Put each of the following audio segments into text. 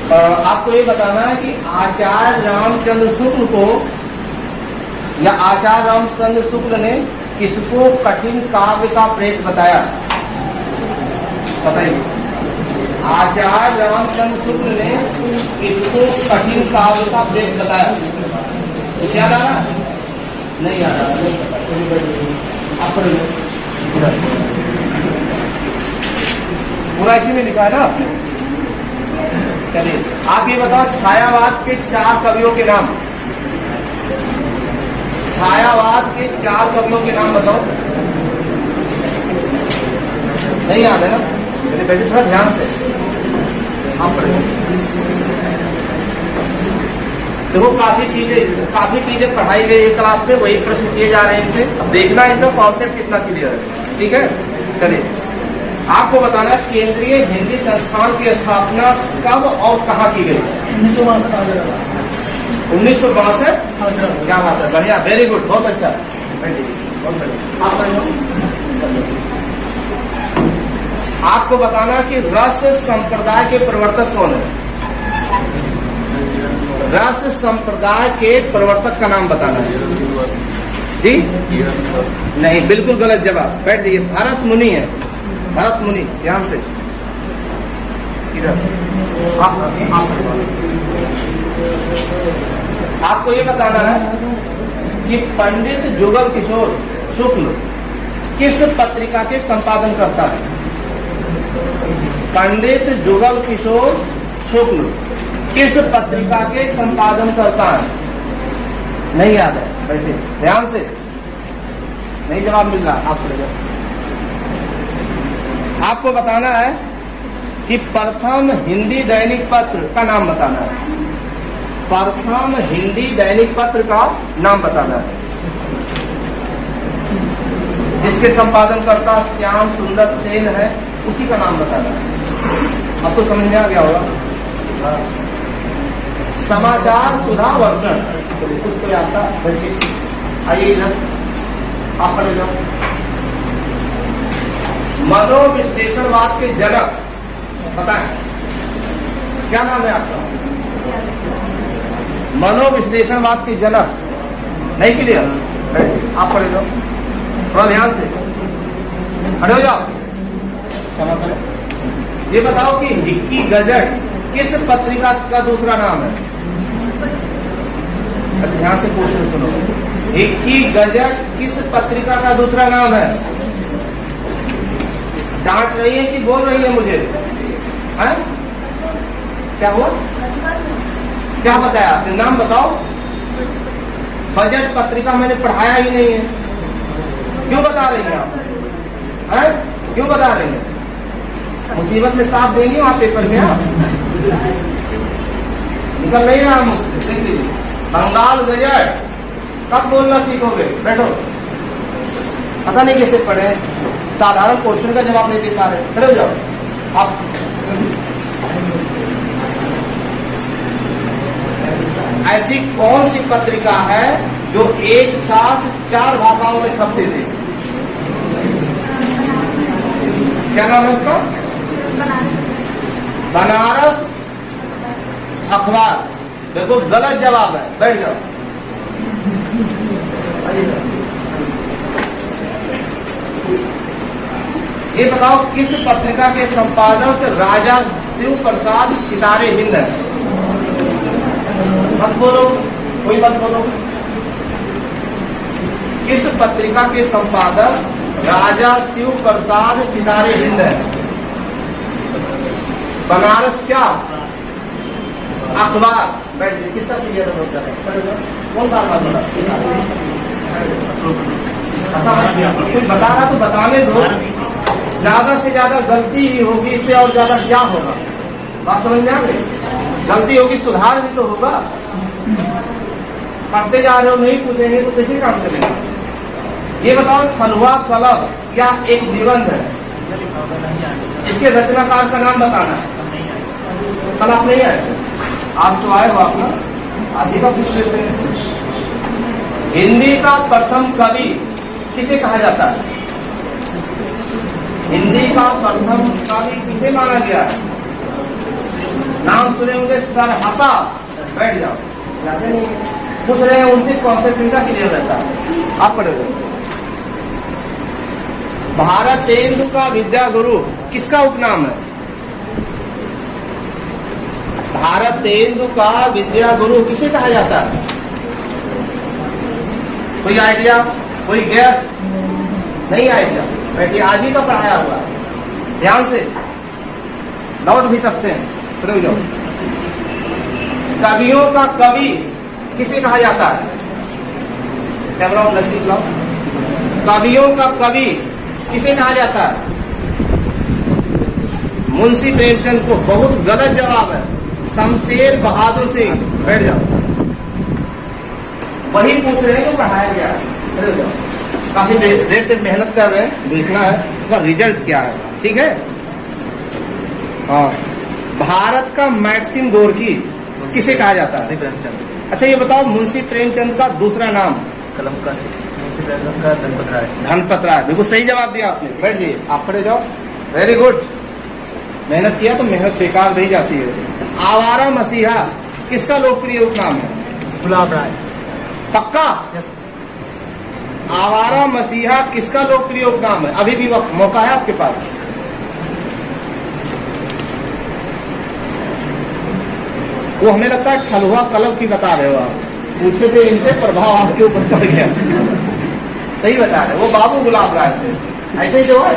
आपको ये बताना है कि आचार्य रामचंद्र शुक्ल को या आचार्य रामचंद्र शुक्ल ने किसको कठिन काव्य का प्रेत बताया? बताइए, आचार्य रामचंद्र शुक्ल ने किसको कठिन काव्य का प्रेत बताया? कुछ याद आ रहा? नहीं याद आ रहा, नहीं पता। पूरा इसी में लिखा है ना। चलिए आप ये बताओ, छायावाद के 4 कवियों के नाम। छायावाद के 4 कवियों के नाम बताओ। नहीं याद है ना? चलिए बैठे थोड़ा ध्यान से, आप पढ़ें। देखो काफी चीजें पढ़ाई गई है क्लास में, वही प्रश्न किए जा रहे हैं इनसे। अब देखना इनका कॉन्सेप्ट कितना क्लियर है। ठीक है, चलिए आपको बताना है केंद्रीय हिंदी संस्थान की स्थापना कब और कहाँ की गई? 1962। क्या बात है, बढ़िया, वेरी गुड, बहुत अच्छा। आपको बताना कि रस संप्रदाय के प्रवर्तक कौन है? रस संप्रदाय के प्रवर्तक का नाम बताना है जी। नहीं, बिल्कुल गलत जवाब। बैठ जाइए। भरत मुनि है, भरत मुनि। ध्यान से इधर। आपको ये बताना है कि पंडित जुगल किशोर शुक्ल किस पत्रिका के संपादन करता है? पंडित जुगल किशोर शुक्ल किस पत्रिका के संपादन करता है? नहीं याद है, बैठे ध्यान से। नहीं जवाब मिल रहा, आप पढ़ेगा। आपको बताना है कि प्रथम हिंदी दैनिक पत्र का नाम बताना है। प्रथम हिंदी दैनिक पत्र का नाम बताना है जिसके संपादन करता श्याम सुंदर सेन है, उसी का नाम बताना है। आपको समझ में आ गया होगा। समाचार सुधा वर्षण, कुछ तो याद था। आइए इधर, आप पढ़े जाओ। मनोविश्लेषणवाद के जनक बताएं, क्या नाम है आपका? मनोविश्लेषणवाद के जनक नहीं क्लियर? आप पढ़े जाओ, थोड़ा ध्यान से खड़े हो जाओ। क्षमा करें। ये बताओ कि हिक्की गजट किस पत्रिका का दूसरा नाम है? ध्यान से क्वेश्चन सुनो। हिक्की गजट किस पत्रिका का दूसरा नाम है? डांट रही है कि बोल रही है मुझे? है? क्या हुआ? क्या बताया आपने? नाम बताओ। बजट पत्रिका मैंने पढ़ाया ही नहीं है। क्यों बता रही हैं आप? है? क्यों बता रही हैं? मुसीबत में साथ देंगे वहां पेपर में। आप निकल नहीं रहा। बंगाल गजट कब बोलना सीखोगे? बैठो। पता नहीं कैसे पढ़े, साधारण क्वेश्चन का जवाब नहीं दे पा रहे। खड़े हो जाओ आप। ऐसी कौन सी पत्रिका है जो एक साथ 4 भाषाओं में छपती थी? क्या नाम है उसका? बनारस अखबार। बिल्कुल गलत जवाब है, बैठ जाओ। ये बताओ किस पत्रिका के संपादक राजा शिव प्रसाद सितारे हिंद है? मत बोलो, कोई मत बोलो। किस पत्रिका के संपादक राजा शिव प्रसाद सितारे हिंद है? बनारस क्या अखबार। बैठ जाइए। किसका क्लियर होता है? कौन बार बात बोला? कुछ बता रहा तो बताने दो। ज्यादा से ज्यादा गलती ही होगी, इससे और ज्यादा क्या होगा? बात समझ में आ गई? गलती होगी, सुधार भी तो होगा। पढ़ते जा रहे हो, नहीं पूछेंगे तो कैसे काम करेंगे? ये बताओ, फलुआ कलब क्या एक निबंध है? इसके रचनाकार का नाम बताना है। कल आप नहीं आए, आज तो आए हो आप ना, आज ही का पूछ लेते हैं। हिंदी का प्रथम कवि किसे कहा जाता है? हिंदी का प्रथम कवि किसे माना गया है? नाम सुने होंगे सरहता, बैठ जाओ, याद नहीं पूछ रहे हैं उनसे कॉन्सेप्ट इनका क्लियर रहता है। आप पढ़ोगे भारतेंदु का विद्या गुरु किसका उपनाम है? भारतेंदु का विद्या गुरु किसे कहा जाता है? कोई आइडिया, कोई गैस? नहीं आइडिया, बैठिए, आज ही का पढ़ाया हुआ, ध्यान से लौट भी सकते हैं। रुक जाओ। कवियों का कवि किसे कहा जाता है? कैमरा नजदीक लाओ। कवियों का कवि किसे कहा जाता है? मुंशी प्रेमचंद को। बहुत गलत जवाब है, शमशेर बहादुर सिंह। बैठ जाओ, वही पूछ रहे हैं जो पढ़ाया गया है। काफी देर से मेहनत कर रहे हैं, देखना है उसका रिजल्ट क्या है, ठीक है? हाँ, भारत का मैक्सिम गोर्की किसे कहा जाता है? प्रेमचंद। अच्छा ये बताओ, मुंशी प्रेमचंद का दूसरा नाम? कलम का मुंशी प्रेमचंद का धनपत राय। धनपत राय, बिल्कुल सही जवाब दिया आपने। बैठ जाइए, आप पढ़े जाओ। वेरी गुड, मेहनत किया तो मेहनत बेकार नहीं जाती है। आवारा मसीहा किसका लोकप्रिय उपनाम है? गुलाब राय। पक्का? यस। आवारा मसीहा किसका लोकप्रिय उपनाम है? अभी भी वक्त मौका है आपके पास। वो हमें लगता है ठलुआ कलब की बता रहे हो आप, पूछे थे इनसे, प्रभाव आपके ऊपर पड़ गया। सही बता रहे, वो बाबू गुलाब राय थे, ऐसे ही जो है।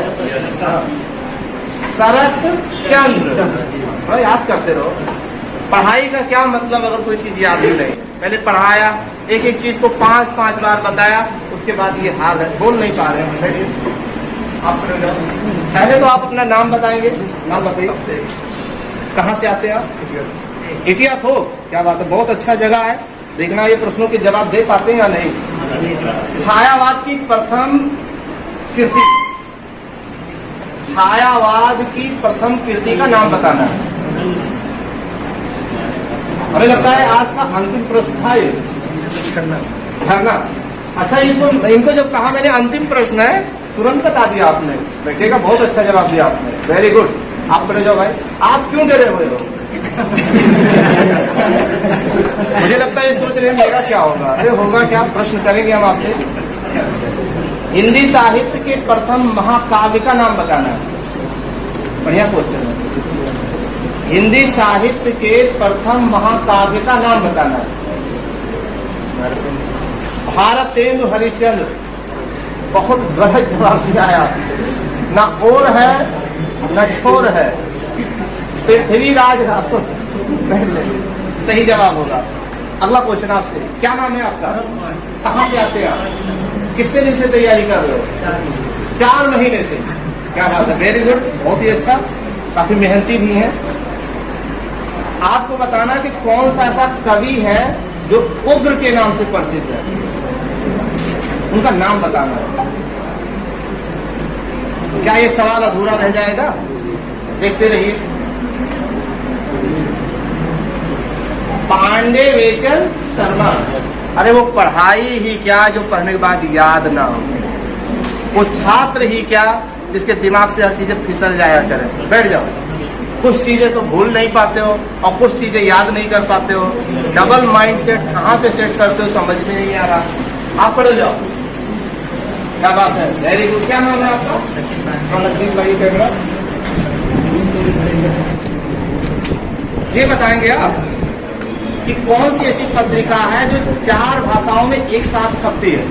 शरत चंद्र, थोड़ा याद करते रहो। पढ़ाई का क्या मतलब अगर कोई चीज याद ही नहीं? पहले पढ़ाया, एक एक चीज को 5-5 बार बताया, उसके बाद ये हाल है, बोल नहीं पा रहे हैं। आप पहले तो आप अपना नाम बताएंगे। नाम बताइए, कहाँ से आते हैं आप? इटिया हो, क्या बात है, बहुत अच्छा जगह है। देखना ये प्रश्नों के जवाब दे पाते हैं या नहीं। छायावाद की प्रथम कृति, छायावाद की प्रथम कृति का नाम बताना है। हमें लगता है आज का अंतिम प्रश्न था ये, धरना। अच्छा, इसको इनको जब कहा मैंने अंतिम प्रश्न है, तुरंत बता दिया आपने। बेटे बहुत अच्छा जवाब दिया आपने, वेरी गुड। आप पढ़े जाओ भाई। आप क्यों डरे हुए हो? मुझे लगता है ये सोच रहे हैं मेरा क्या होगा। अरे होगा क्या, प्रश्न करेंगे हम आपसे। हिंदी साहित्य के प्रथम महाकाव्य का नाम बताना है। बढ़िया क्वेश्चन है। हिंदी साहित्य के प्रथम महाकाव्य का नाम बताना है। भारतेंदु हरिश्चंद्र। बहुत गलत जवाब दिया है आपने। ना और है न छोर है, पृथ्वीराज रासो। सही जवाब होगा। अगला क्वेश्चन आपसे, क्या नाम है आपका? कहाँ से आते हैं आप? कितने दिन से तैयारी कर रहे हो? 4 महीने से। क्या बात है, वेरी गुड, बहुत ही अच्छा, काफी मेहनती भी है। आपको बताना कि कौन सा ऐसा कवि है जो उग्र के नाम से प्रसिद्ध है, उनका नाम बताना है। क्या ये सवाल अधूरा रह जाएगा? देखते रहिए। पांडे वेचन शर्मा। अरे वो पढ़ाई ही क्या जो पढ़ने के बाद याद ना हो, वो छात्र ही क्या जिसके दिमाग से हर चीजें फिसल जाया करें। बैठ जाओ। कुछ चीजें तो भूल नहीं पाते हो और कुछ चीजें याद नहीं कर पाते हो। डबल माइंड सेट कहाँ से सेट करते हो समझ में नहीं आ रहा। आप पढ़ो जाओ। क्या बात है, वेरी गुड। क्या नाम है आपका? नजदीक भाई कैमरा। ये बताएंगे आप कि कौन सी ऐसी पत्रिका है जो 4 भाषाओं में एक साथ छपती है?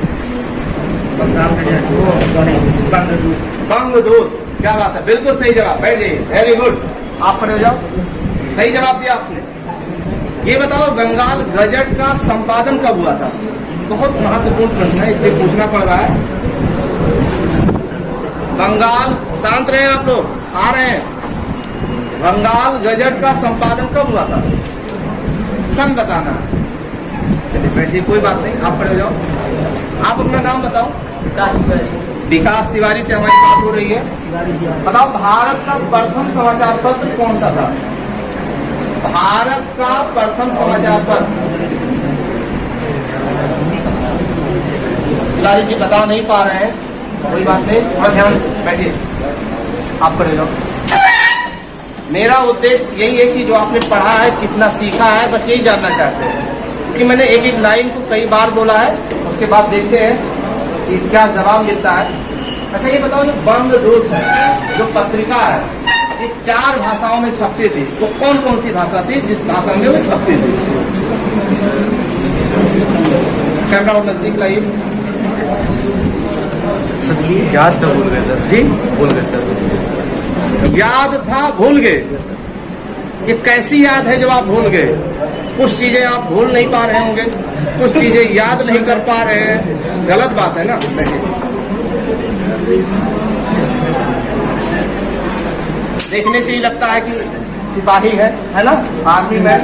बंगदूत। क्या बात है, बिल्कुल सही जवाब। बैठ जाइए, वेरी गुड। आप पढ़े जाओ। सही जवाब दिया आपने। ये बताओ, बंगाल गजट का संपादन कब हुआ था? बहुत महत्वपूर्ण प्रश्न है, इसलिए पूछना पड़ रहा है। बंगाल, शांत रहे आप लोग, आ रहे हैं। बंगाल गजट का संपादन कब हुआ था? सन बताना। चलिए बैठिए, कोई बात नहीं, आप पढ़े जाओ। आप अपना नाम बताओ। विकास तिवारी। विकास तिवारी से हमारी बात हो रही है। बताओ, भारत का प्रथम समाचार पत्र कौन सा था? भारत का प्रथम समाचार पत्र। लाली जी बता नहीं पा रहे हैं, कोई बात नहीं, थोड़ा ध्यान से बैठिए। आप पढ़े जाओ। मेरा उद्देश्य यही है कि जो आपने पढ़ा है कितना सीखा है, बस यही जानना चाहते हैं। क्योंकि मैंने एक एक लाइन को कई बार बोला है, उसके बाद देखते हैं कि क्या जवाब मिलता है। अच्छा ये बताओ, जो बंगदूत है, जो पत्रिका है, ये 4 भाषाओं में छपती थी। वो कौन कौन सी भाषा थी जिस भाषा में वो छपती थी? कैमरा और नजदीक लाइए याद तो भूल गए सर जी। भूल गए सर याद था, भूल गए। ये कैसी याद है जो आप भूल गए? कुछ चीजें आप भूल नहीं पा रहे होंगे, कुछ चीजें याद नहीं कर पा रहे हैं, गलत बात है ना। देखने से ही लगता है कि सिपाही है ना, आर्मी मैन।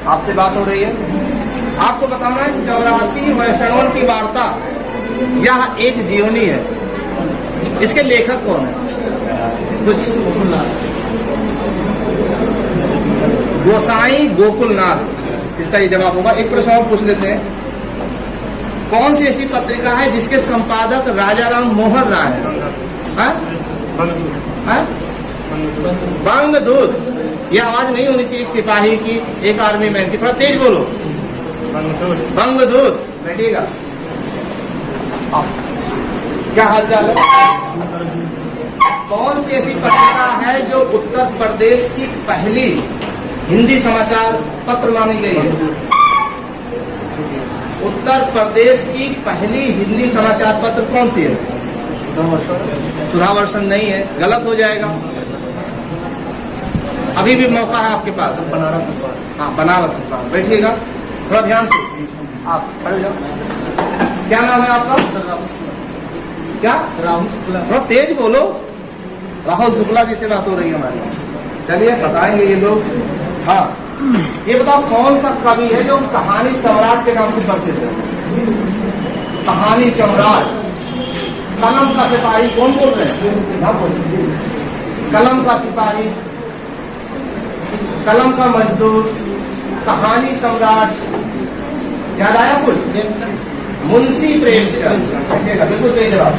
आपसे बात हो रही है, आपको बताना है 84 वैष्णवों की वार्ता यह एक जीवनी है। इसके लेखक कौन है? कुछ गोसाई गोकुलनाथ, इसका ये जवाब होगा। एक प्रश्न और पूछ लेते हैं, कौन सी ऐसी पत्रिका है जिसके संपादक राजा राम मोहन राय है? बंगदूत। ये आवाज नहीं होनी चाहिए एक सिपाही की, एक आर्मी मैन की, थोड़ा तेज बोलो। बंगदूत। बैठिएगा। क्या हाल चाल है? कौन सी ऐसी पत्रिका है जो उत्तर प्रदेश की पहली हिंदी समाचार पत्र मानी गई है? उत्तर प्रदेश की पहली हिंदी समाचार पत्र कौन सी है? सुधावर्षण नहीं है, गलत हो जाएगा। अभी भी मौका है आपके पास। बनारस अखबार। हाँ, बनारस अखबार। बैठिएगा, थोड़ा ध्यान से। आप खड़े जाओ। क्या नाम है आपका? क्या? राहुल शुक्ला। थोड़ा तेज बोलो। राहुल शुक्ला जी से बात हो रही है हमारी। चलिए बताएंगे ये लोग। हाँ, ये बताओ कौन सा कवि है जो कहानी सम्राट के नाम से प्रसिद्ध है? कहानी सम्राट। कलम का सिपाही कौन बोल रहे हैं? कलम का सिपाही, कलम का मजदूर, कहानी सम्राट। याद आया कुछ? मुंशी प्रेमचंद। बिल्कुल सही जवाब।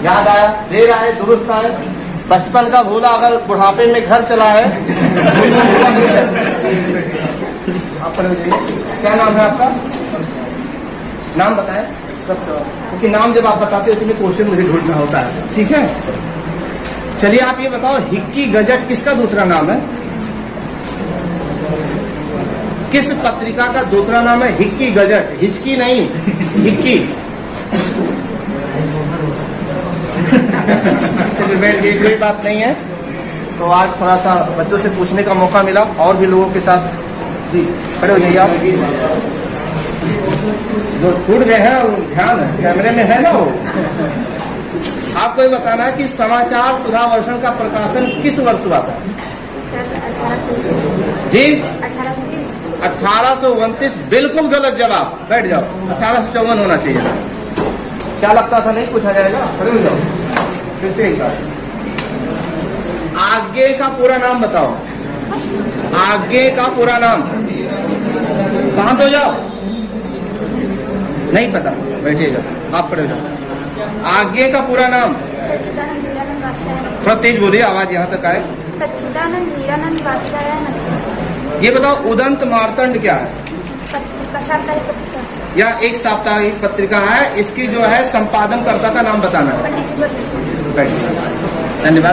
याद आया, देर आए दुरुस्त आए। बचपन का भूला अगर बुढ़ापे में घर चला है। आप पढ़ लीजिए। क्या नाम है आपका? नाम बताएं। क्योंकि नाम जब आप बताते हैं उसमें क्वेश्चन मुझे ढूंढना होता है, ठीक है? चलिए आप ये बताओ, हिक्की गजट किसका दूसरा नाम है? किस पत्रिका का दूसरा नाम है हिक्की गजट? हिचकी नहीं, हिक्की। चलिए बैठ गए, कोई बात नहीं है। तो आज थोड़ा सा बच्चों से पूछने का मौका मिला, और भी लोगों के साथ। जी खड़े हो जाइए आप। जो छूट गए हैं ध्यान है, कैमरे में है ना वो। आपको ये बताना है कि समाचार सुधावर्षण का प्रकाशन किस वर्ष हुआ था? जी 1829। बिल्कुल गलत जवाब। बैठ जाओ। 1854 होना चाहिए था। क्या लगता था नहीं पूछा जाएगा? खड़े हो जाओ फिर से एक बार। आगे का पूरा नाम बताओ। आगे का पूरा नाम। शांत हो जाओ। नहीं पता, बैठिएगा। आप खड़े हो जाओ। आगे का पूरा नाम। थोड़ा तेज बोलिए, आवाज यहाँ तक आए। सच्चिदानंद हीरानंद वात्स्यायन। ये बताओ, उदंत मार्तंड क्या है? साप्ताहिक पत्रिका। या एक साप्ताहिक पत्रिका है। इसकी जो है संपादन कर्ता का नाम बताना है। पंडित जी। धन्यवाद।